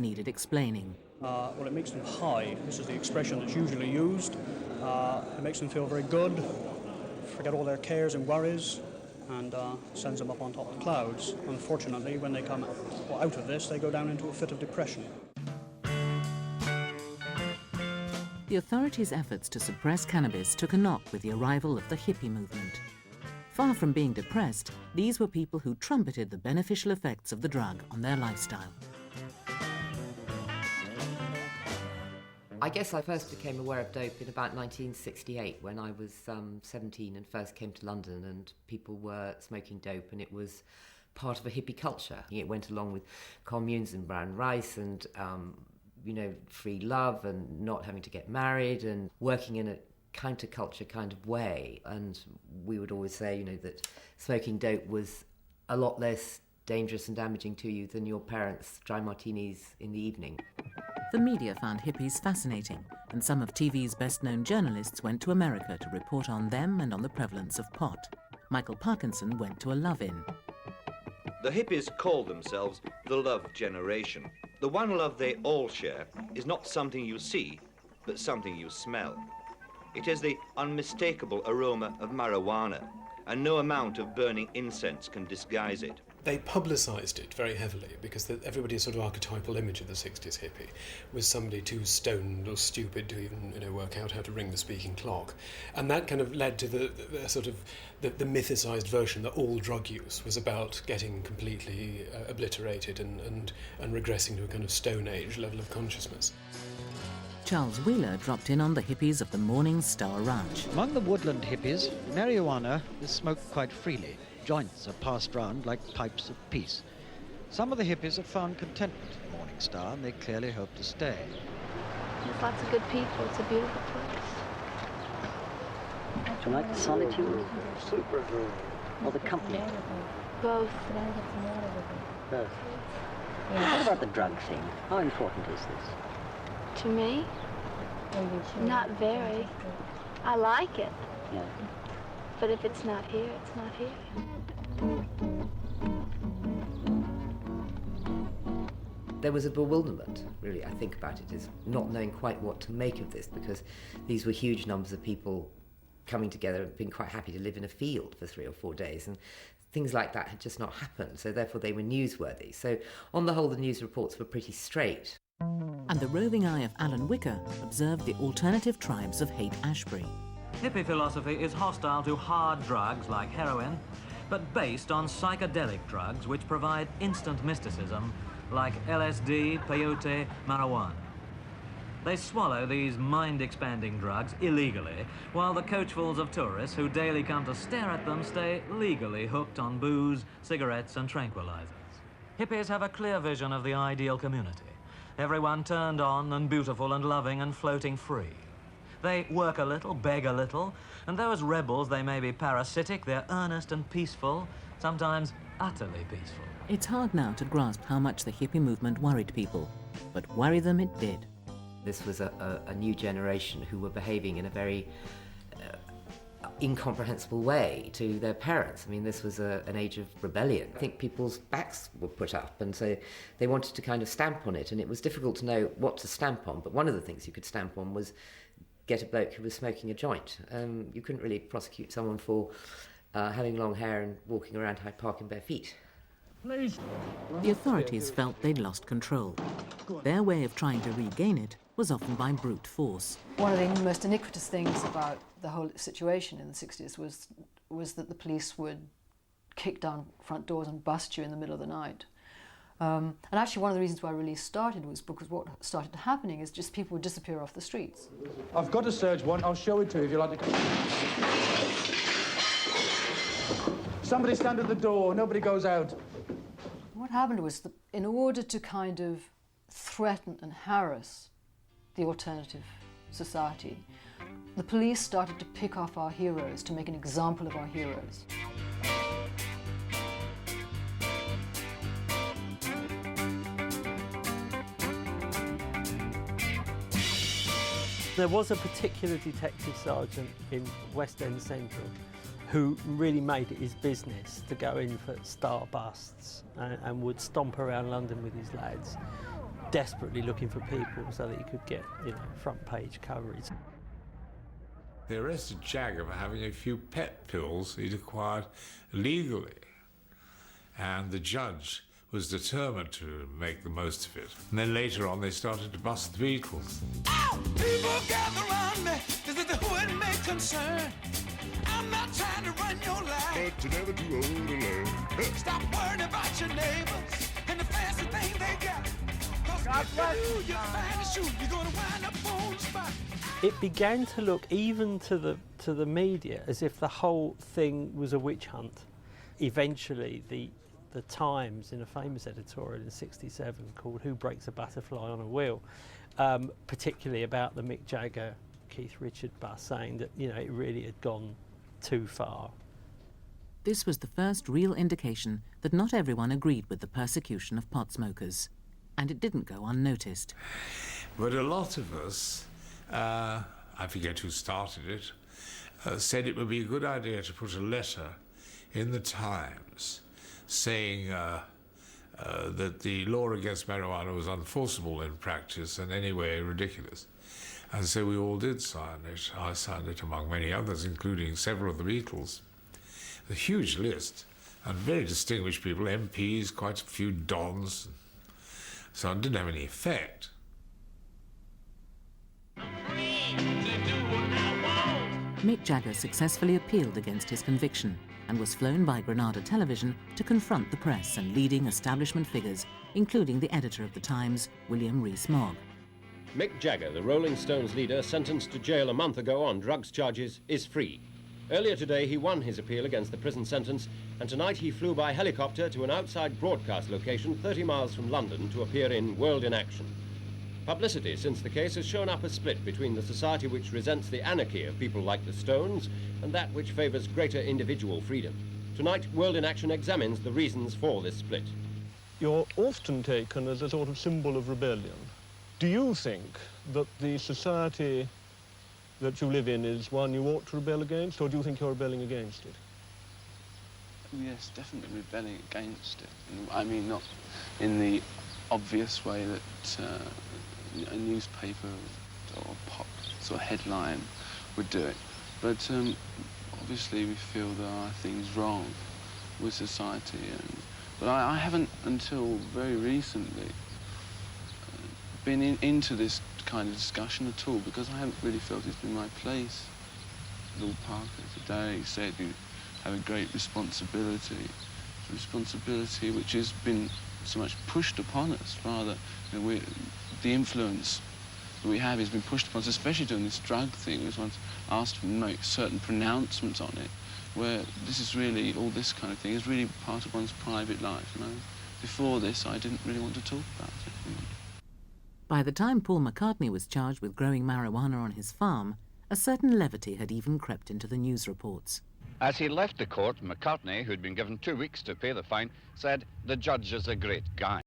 needed explaining. Well, it makes them high. This is the expression that's usually used. It makes them feel very good, forget all their cares and worries, and sends them up on top of the clouds. Unfortunately, when they come out of this, they go down into a fit of depression. The authorities' efforts to suppress cannabis took a knock with the arrival of the hippie movement. Far from being depressed, these were people who trumpeted the beneficial effects of the drug on their lifestyle. I guess I first became aware of dope in about 1968 when I was 17 and first came to London, and people were smoking dope and it was part of a hippie culture. It went along with communes and brown rice and, free love and not having to get married and working in a counterculture kind of way. And we would always say, that smoking dope was a lot less dangerous and damaging to you than your parents' dry martinis in the evening. The media found hippies fascinating, and some of TV's best-known journalists went to America to report on them and on the prevalence of pot. Michael Parkinson went to a love-in. The hippies call themselves the love generation. The one love they all share is not something you see, but something you smell. It is the unmistakable aroma of marijuana, and no amount of burning incense can disguise it. They publicised it very heavily because everybody's sort of archetypal image of the 60s hippie was somebody too stoned or stupid to even work out how to ring the speaking clock. And that kind of led to the mythicised version that all drug use was about getting completely obliterated and regressing to a kind of Stone Age level of consciousness. Charles Wheeler dropped in on the hippies of the Morning Star Ranch. Among the woodland hippies, marijuana is smoked quite freely. Joints are passed round like pipes of peace. Some of the hippies have found contentment in Morning Star, and they clearly hope to stay. There's lots of good people. It's a beautiful place. Do you like the solitude? Super. Or the company? Both. Both. What about the drug thing? How important is this? To me? Not very. I like it. Yeah. But if it's not here, it's not here. There was a bewilderment, really, I think about it, is not knowing quite what to make of this, because these were huge numbers of people coming together and being quite happy to live in a field for 3 or 4 days, and things like that had just not happened, so therefore they were newsworthy. So on the whole, the news reports were pretty straight. And the roving eye of Alan Wicker observed the alternative tribes of Haight-Ashbury. Hippie philosophy is hostile to hard drugs like heroin, but based on psychedelic drugs which provide instant mysticism like LSD, peyote, marijuana. They swallow these mind-expanding drugs illegally, while the coachfuls of tourists who daily come to stare at them stay legally hooked on booze, cigarettes and tranquilizers. Hippies have a clear vision of the ideal community. Everyone turned on and beautiful and loving and floating free. They work a little, beg a little, and though as rebels they may be parasitic, they're earnest and peaceful, sometimes utterly peaceful. It's hard now to grasp how much the hippie movement worried people, but worry them it did. This was a new generation who were behaving in a very incomprehensible way to their parents. I mean, this was an age of rebellion. I think people's backs were put up, and so they wanted to kind of stamp on it, and it was difficult to know what to stamp on, but one of the things you could stamp on was get a bloke who was smoking a joint. You couldn't really prosecute someone for having long hair and walking around Hyde Park in bare feet. The authorities felt they'd lost control. Their way of trying to regain it was often by brute force. One of the most iniquitous things about the whole situation in the 60s was that the police would kick down front doors and bust you in the middle of the night. And actually one of the reasons why release started was because what started happening is just people would disappear off the streets. I've got a search warrant. I'll show it to you if you like to come. Somebody stand at the door. Nobody goes out. What happened was that in order to kind of threaten and harass the alternative society, the police started to pick off our heroes to make an example of our heroes. There was a particular detective sergeant in West End Central who really made it his business to go in for star busts and would stomp around London with his lads, desperately looking for people so that he could get, front page coverage. They arrested Jagger for having a few pet pills he'd acquired legally, and the judge was determined to make the most of it. And then later on they started to bust the Beatles. Ow! People gather around me, this is the who it may concern. I'm not trying to run your life, but you're never too old to learn. Stop worrying about your neighbors and the fancy things they got. God bless you. You're gonna wind up on the spot. It began to look, even to the media, as if the whole thing was a witch hunt. Eventually, the Times, in a famous editorial in '67 called "Who Breaks a Butterfly on a Wheel," particularly about the Mick Jagger, Keith Richard bus, saying that it really had gone too far. This was the first real indication that not everyone agreed with the persecution of pot smokers, and it didn't go unnoticed. But a lot of us, I forget who started it, said it would be a good idea to put a letter in the Times saying that the law against marijuana was unenforceable in practice and anyway ridiculous. And so we all did sign it. I signed it among many others, including several of the Beatles. A huge list, and very distinguished people, MPs, quite a few dons. So it didn't have any effect. Mick Jagger successfully appealed against his conviction and was flown by Granada Television to confront the press and leading establishment figures, including the editor of The Times, William Rees-Mogg. Mick Jagger, the Rolling Stones leader, sentenced to jail a month ago on drugs charges, is free. Earlier today, he won his appeal against the prison sentence, and tonight he flew by helicopter to an outside broadcast location 30 miles from London to appear in World in Action. Publicity since the case has shown up a split between the society which resents the anarchy of people like the Stones and that which favours greater individual freedom. Tonight, World in Action examines the reasons for this split. You're often taken as a sort of symbol of rebellion. Do you think that the society that you live in is one you ought to rebel against, or do you think you're rebelling against it? Yes, definitely rebelling against it. I mean, not in the obvious way that a newspaper or pop sort of headline would do it. But obviously we feel there are things wrong with society. But I haven't, until very recently, been into this kind of discussion at all, because I haven't really felt it's been my place. Lord Parker today said you have a great responsibility. It's a responsibility which has been so much pushed upon us, rather. The influence that we have has been pushed upon us, especially during this drug thing. We was once asked to make certain pronouncements on it, where this is really, all this kind of thing is really part of one's private life. Before this, I didn't really want to talk about it. By the time Paul McCartney was charged with growing marijuana on his farm, a certain levity had even crept into the news reports. As he left the court, McCartney, who'd been given 2 weeks to pay the fine, said, "The judge is a great guy."